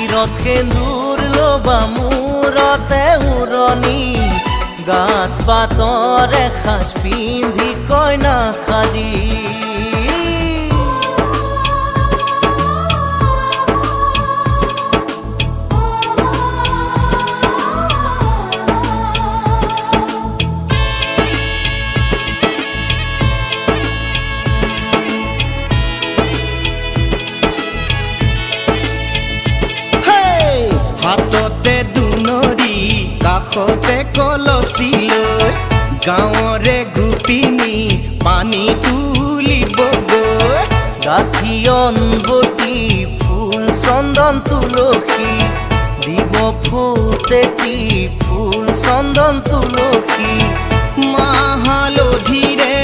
শিৰত সেন্দুৰ লবা মূৰতে উৰণি গাত পাতৰ এসাজ পিন্ধি কইনা সাজি হাততে দুনৰি কাষতে কলচি লৈ গাঁৱৰে গোপিনী পানী তুলিবগৈ গাঁঠি অনবতী ফুল চন্দন তুলসী দিব ফুটেতি ফুল চন্দন তুলসী মাহ হালধিৰে